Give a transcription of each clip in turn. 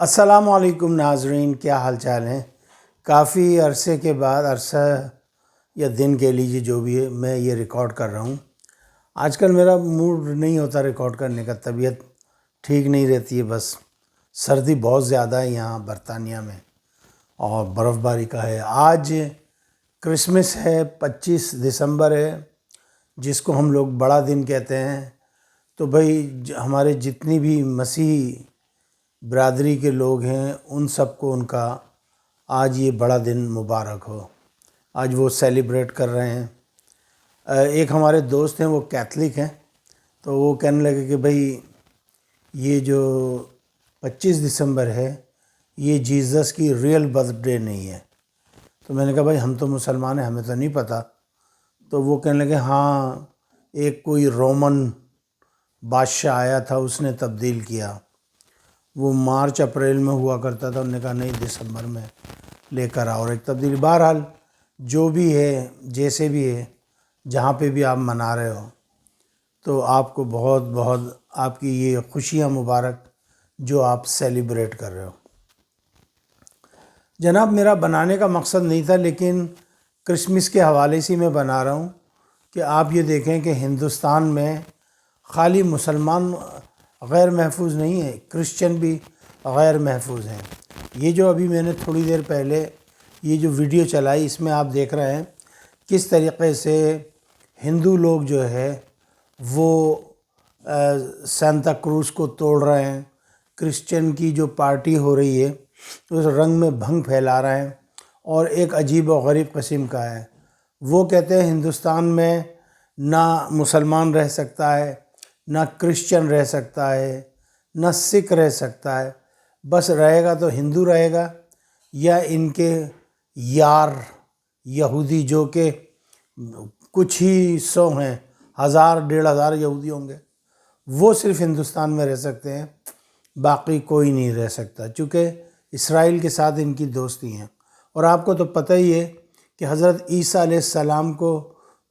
السلام علیکم ناظرین، کیا حال چال ہیں؟ کافی عرصے کے بعد، عرصہ یا دن کہہ لیجیے جو بھی ہے، میں یہ ریکارڈ کر رہا ہوں۔ آج کل میرا موڈ نہیں ہوتا ریکارڈ کرنے کا، طبیعت ٹھیک نہیں رہتی ہے، بس سردی بہت زیادہ ہے یہاں برطانیہ میں اور برف باری کا ہے۔ آج کرسمس ہے، 25 دسمبر ہے، جس کو ہم لوگ بڑا دن کہتے ہیں۔ تو بھائی ہمارے جتنی بھی مسیحی برادری کے لوگ ہیں، ان سب کو ان کا آج یہ بڑا دن مبارک ہو۔ آج وہ سیلیبریٹ کر رہے ہیں۔ ایک ہمارے دوست ہیں، وہ کیتھلک ہیں، تو وہ کہنے لگے کہ بھائی یہ جو 25 دسمبر ہے، یہ جیزس کی ریئل برتھ ڈے نہیں ہے۔ تو میں نے کہا بھائی ہم تو مسلمان ہیں، ہمیں تو نہیں پتہ۔ تو وہ کہنے لگے ہاں، ایک کوئی رومن بادشاہ آیا تھا، اس نے تبدیل کیا، وہ مارچ اپریل میں ہوا کرتا تھا، انہوں نے کہا نہیں دسمبر میں لے کر آؤ، اور ایک تبدیلی۔ بہرحال جو بھی ہے، جیسے بھی ہے، جہاں پہ بھی آپ منا رہے ہو، تو آپ کو بہت بہت آپ کی یہ خوشیاں مبارک جو آپ سیلیبریٹ کر رہے ہو۔ جناب میرا بنانے کا مقصد نہیں تھا، لیکن کرسمس کے حوالے سے میں بنا رہا ہوں کہ آپ یہ دیکھیں کہ ہندوستان میں خالی مسلمان غیر محفوظ نہیں ہے، کرسچن بھی غیر محفوظ ہیں۔ یہ جو ابھی میں نے تھوڑی دیر پہلے یہ جو ویڈیو چلائی، اس میں آپ دیکھ رہے ہیں کس طریقے سے ہندو لوگ جو ہے وہ سانتا کروز کو توڑ رہے ہیں، کرسچن کی جو پارٹی ہو رہی ہے اس رنگ میں بھنگ پھیلا رہے ہیں، اور ایک عجیب و غریب قسم کا ہے۔ وہ کہتے ہیں ہندوستان میں نہ مسلمان رہ سکتا ہے، نہ کرسچن رہ سکتا ہے، نہ سکھ رہ سکتا ہے، بس رہے گا تو ہندو رہے گا، یا ان کے یار یہودی جو کہ کچھ ہی سو ہیں، 1000-1500 یہودی ہوں گے، وہ صرف ہندوستان میں رہ سکتے ہیں، باقی کوئی نہیں رہ سکتا، چونکہ اسرائیل کے ساتھ ان کی دوستی ہیں۔ اور آپ کو تو پتہ ہی ہے کہ حضرت عیسیٰ علیہ السلام کو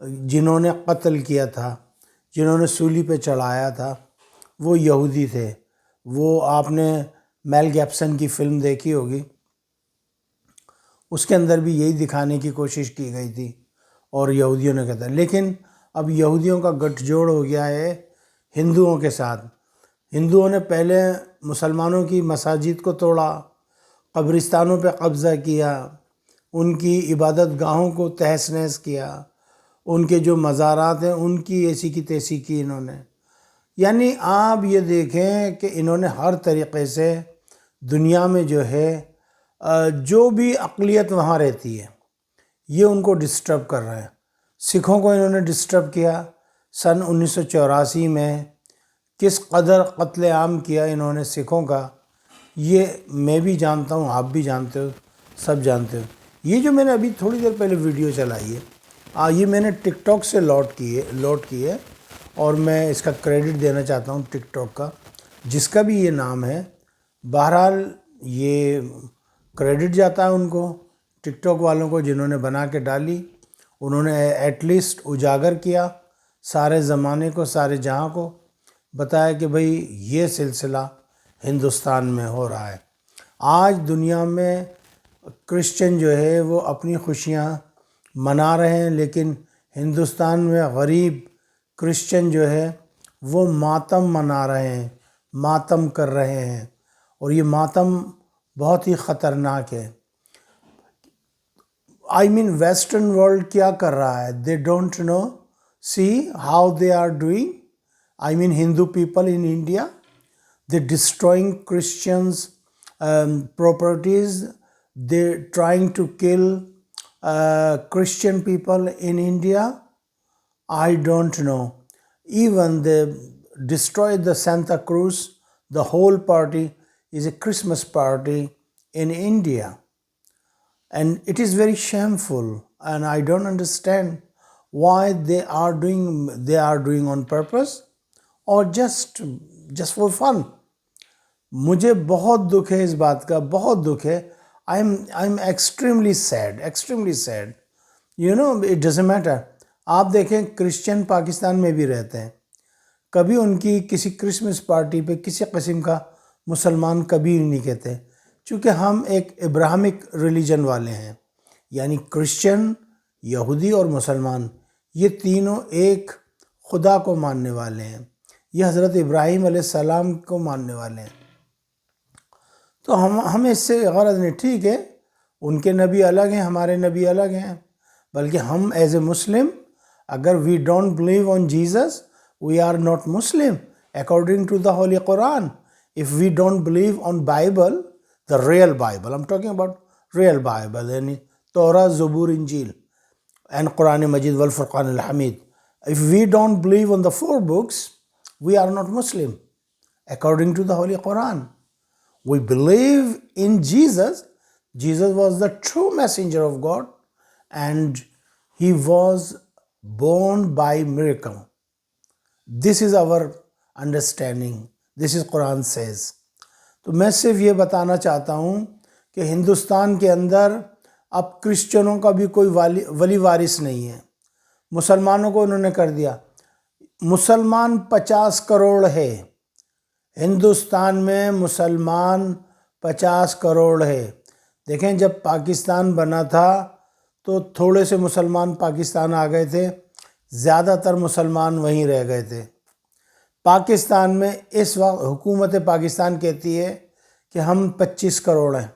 جنہوں نے قتل کیا تھا، جنہوں نے سولی پہ چڑھایا تھا، وہ یہودی تھے۔ وہ آپ نے میل گیبسن کی فلم دیکھی ہوگی، اس کے اندر بھی یہی دکھانے کی کوشش کی گئی تھی، اور یہودیوں نے کہا تھا۔ لیکن اب یہودیوں کا گٹھ جوڑ ہو گیا ہے ہندوؤں کے ساتھ۔ ہندوؤں نے پہلے مسلمانوں کی مساجد کو توڑا، قبرستانوں پہ قبضہ کیا، ان کی عبادت گاہوں کو تہس نہس کیا، ان کے جو مزارات ہیں ان کی ایسی کی تیسی کی انہوں نے۔ یعنی آپ یہ دیکھیں کہ انہوں نے ہر طریقے سے دنیا میں جو ہے جو بھی اقلیت وہاں رہتی ہے، یہ ان کو ڈسٹرب کر رہے ہیں۔ سکھوں کو انہوں نے ڈسٹرب کیا، سن 1984 میں کس قدر قتل عام کیا انہوں نے سکھوں کا، یہ میں بھی جانتا ہوں، آپ بھی جانتے ہو، سب جانتے ہو۔ یہ جو میں نے ابھی تھوڑی دیر پہلے ویڈیو چلائی ہے، یہ میں نے ٹک ٹاک سے لوڈ کی ہے، اور میں اس کا کریڈٹ دینا چاہتا ہوں ٹک ٹاک کا، جس کا بھی یہ نام ہے۔ بہرحال یہ کریڈٹ جاتا ہے ان کو، ٹک ٹاک والوں کو، جنہوں نے بنا کے ڈالی۔ انہوں نے ایٹ لیسٹ اجاگر کیا سارے زمانے کو، سارے جہاں کو، بتایا کہ بھئی یہ سلسلہ ہندوستان میں ہو رہا ہے۔ آج دنیا میں کرسچن جو ہے وہ اپنی خوشیاں منا رہے ہیں، لیکن ہندوستان میں غریب کرسچن جو ہے وہ ماتم منا رہے ہیں، ماتم کر رہے ہیں، اور یہ ماتم بہت ہی خطرناک ہے۔ ویسٹرن ورلڈ کیا کر رہا ہے؟ They don't know, see how they are doing. Hindu people in India, they destroying Christians properties, they trying to kill Christian people in India. I don't know. Even they destroyed the Santa Cruz. The whole party is a Christmas party in India. And it is very shameful. And I don't understand why they are doing on purpose or just for fun. مجھے بہت دکھ ہے اس بات کا، بہت دکھ ہے۔ I'm extremely sad. It doesn't matter. آپ دیکھیں کرسچن پاکستان میں بھی رہتے ہیں، کبھی ان کی کسی کرسمس پارٹی پہ کسی قسم کا مسلمان کبھی نہیں کہتے، چونکہ ہم ایک ابراہمک ریلیجن والے ہیں، یعنی کرسچن، یہودی اور مسلمان یہ تینوں ایک خدا کو ماننے والے ہیں، یہ حضرت ابراہیم علیہ السلام کو ماننے والے ہیں۔ تو ہمیں اس سے غرض نہیں، ٹھیک ہے ان کے نبی الگ ہیں، ہمارے نبی الگ ہیں، بلکہ ہم ایز اے مسلم اگر we don't believe on Jesus we are not Muslim according to the Holy Quran. If we don't believe on Bible, the real Bible, I'm talking about real Bible, yani Torah, Zabur, Injil and Quran Majid wal Furqan al-Hamid. If we don't believe on the 4 books, we are not Muslim according to the Holy Quran. We believe in Jesus. Jesus was the true messenger of God and he was born by miracle. This is our understanding. This is Quran says. تو میں صرف یہ بتانا چاہتا ہوں کہ ہندوستان کے اندر اب کرسچنوں کا بھی کوئی ولی وارث نہیں ہے، مسلمانوں کو انہوں نے کر دیا۔ مسلمان 50 کروڑ ہے، ہندوستان میں مسلمان 50 کروڑ ہے۔ دیکھیں جب پاکستان بنا تھا تو تھوڑے سے مسلمان پاکستان آ گئے تھے، زیادہ تر مسلمان وہیں رہ گئے تھے۔ پاکستان میں اس وقت حکومت پاکستان کہتی ہے کہ ہم 25 کروڑ ہیں،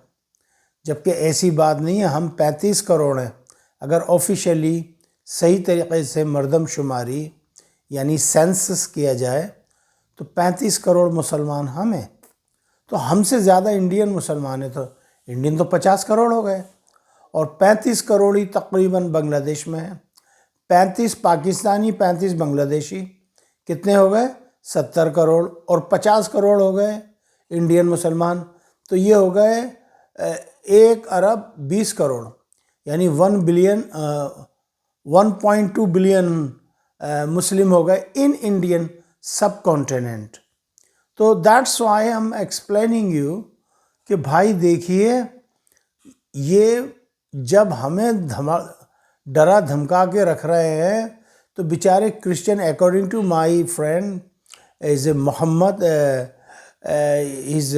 جبکہ ایسی بات نہیں ہے، ہم 35 کروڑ ہیں۔ اگر آفیشیلی صحیح طریقے سے مردم شماری یعنی سینسس کیا جائے تو 35 کروڑ مسلمان ہم ہیں۔ تو ہم سے زیادہ انڈین مسلمان ہیں، تو انڈین تو 50 کروڑ ہو گئے، اور 35 کروڑ ہی تقریباً بنگلہ دیش میں ہیں۔ 35 پاکستانی، 35 بنگلہ دیشی، کتنے ہو گئے؟ 70 کروڑ، اور 50 کروڑ ہو گئے انڈین مسلمان، تو یہ ہو گئے 1 ارب 20 کروڑ، یعنی 1.2 بلین مسلم ہو گئے ان انڈین سب کانٹیننٹ۔ تو that's why I'm explaining you کہ بھائی دیکھیے، یہ جب ہمیں ڈرا دھمکا کے رکھ رہے ہیں تو بیچارے Christian, according to my friend is a Muhammad, his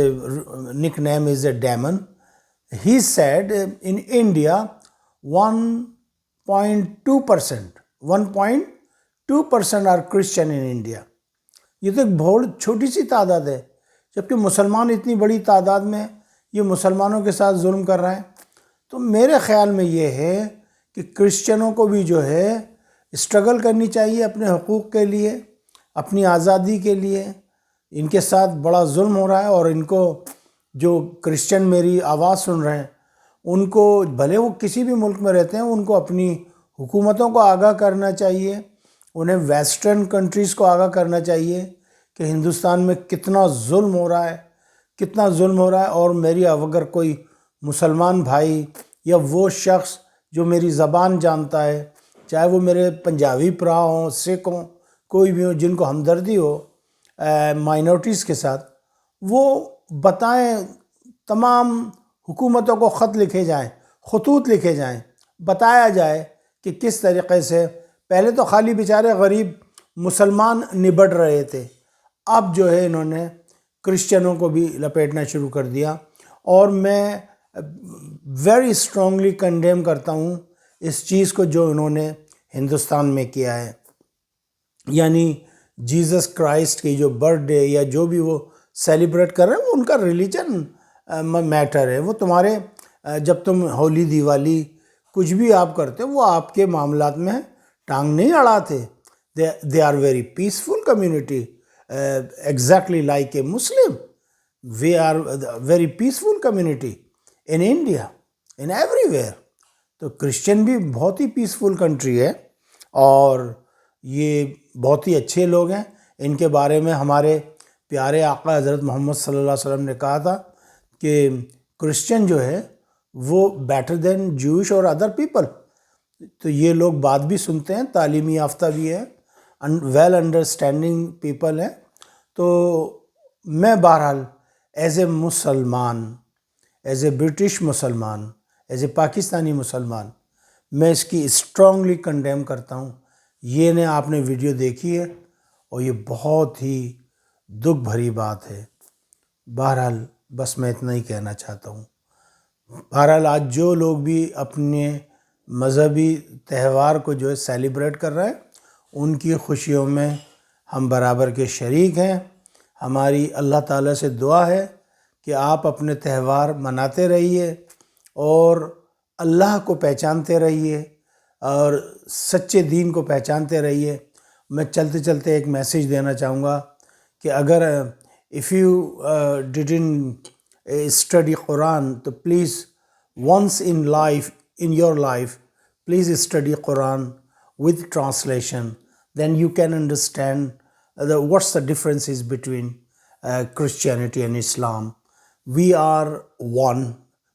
nick name is a Damon. He said in India 1.2% are Christian in India. یہ تو ایک بہت چھوٹی سی تعداد ہے، جبکہ مسلمان اتنی بڑی تعداد میں یہ مسلمانوں کے ساتھ ظلم کر رہے ہیں۔ تو میرے خیال میں یہ ہے کہ کرسچنوں کو بھی جو ہے اسٹرگل کرنی چاہیے اپنے حقوق کے لیے، اپنی آزادی کے لیے۔ ان کے ساتھ بڑا ظلم ہو رہا ہے، اور ان کو جو کرسچن میری آواز سن رہے ہیں ان کو، بھلے وہ کسی بھی ملک میں رہتے ہیں، ان کو اپنی حکومتوں کو آگاہ کرنا چاہیے، انہیں ویسٹرن کنٹریز کو آگاہ کرنا چاہیے کہ ہندوستان میں کتنا ظلم ہو رہا ہے، کتنا ظلم ہو رہا ہے۔ اور میری اگر کوئی مسلمان بھائی یا وہ شخص جو میری زبان جانتا ہے، چاہے وہ میرے پنجابی پرا ہوں، سکھ ہوں، کوئی بھی ہو، جن کو ہمدردی ہو مائنورٹیز کے ساتھ، وہ بتائیں، تمام حکومتوں کو خط لکھے جائیں، خطوط لکھے جائیں، بتایا جائے کہ کس طریقے سے پہلے تو خالی بیچارے غریب مسلمان نبٹ رہے تھے، اب جو ہے انہوں نے کرسچنوں کو بھی لپیٹنا شروع کر دیا۔ اور میں ویری اسٹرانگلی کنڈیم کرتا ہوں اس چیز کو جو انہوں نے ہندوستان میں کیا ہے، یعنی جیزس کرائسٹ کی جو برتھ ڈے یا جو بھی وہ سیلیبریٹ کر رہے ہیں، وہ ان کا ریلیجن میٹر ہے۔ وہ تمہارے جب تم ہولی، دیوالی، کچھ بھی آپ کرتے وہ آپ کے معاملات میں ٹانگ نہیں اڑاتے۔ They are very peaceful community, exactly like a Muslim. We are very peaceful community in India, in everywhere. تو کرسچن بھی بہت ہی پیسفل کنٹری ہے، اور یہ بہت ہی اچھے لوگ ہیں۔ ان کے بارے میں ہمارے پیارے آقا حضرت محمد صلی اللہ علیہ وسلم نے کہا تھا کہ کرسچن جو ہے وہ بیٹر دین جوش اور ادر پیپل۔ تو یہ لوگ بات بھی سنتے ہیں، تعلیمی یافتہ بھی ہیں، ویل انڈرسٹینڈنگ پیپل ہیں۔ تو میں بہرحال ایز اے مسلمان، ایز اے برٹش مسلمان، ایز اے پاکستانی مسلمان، میں اس کی اسٹرانگلی کنڈیم کرتا ہوں۔ یہ نے آپ نے ویڈیو دیکھی ہے، اور یہ بہت ہی دکھ بھری بات ہے۔ بہرحال بس میں اتنا ہی کہنا چاہتا ہوں. بہرحال آج جو لوگ بھی اپنے مذہبی تہوار کو جو ہے سیلیبریٹ کر رہے ہیں ان کی خوشیوں میں ہم برابر کے شریک ہیں. ہماری اللہ تعالیٰ سے دعا ہے کہ آپ اپنے تہوار مناتے رہیے اور اللہ کو پہچانتے رہیے اور سچے دین کو پہچانتے رہیے. میں چلتے چلتے ایک میسیج دینا چاہوں گا کہ اگر if you didn't study Quran تو please once in your life please study Quran with translation, then you can understand what's the differences between Christianity and Islam. We are one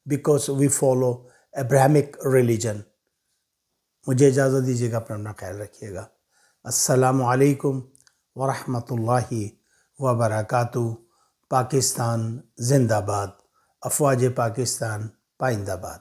because we follow Abrahamic religion. مجھے اجازت دیجیے گا، اپنا خیال رکھیے گا. السلام علیکم ورحمۃ اللہ وبرکاتہ. پاکستان زندہ باد. افواج پاکستان پائندہ باد.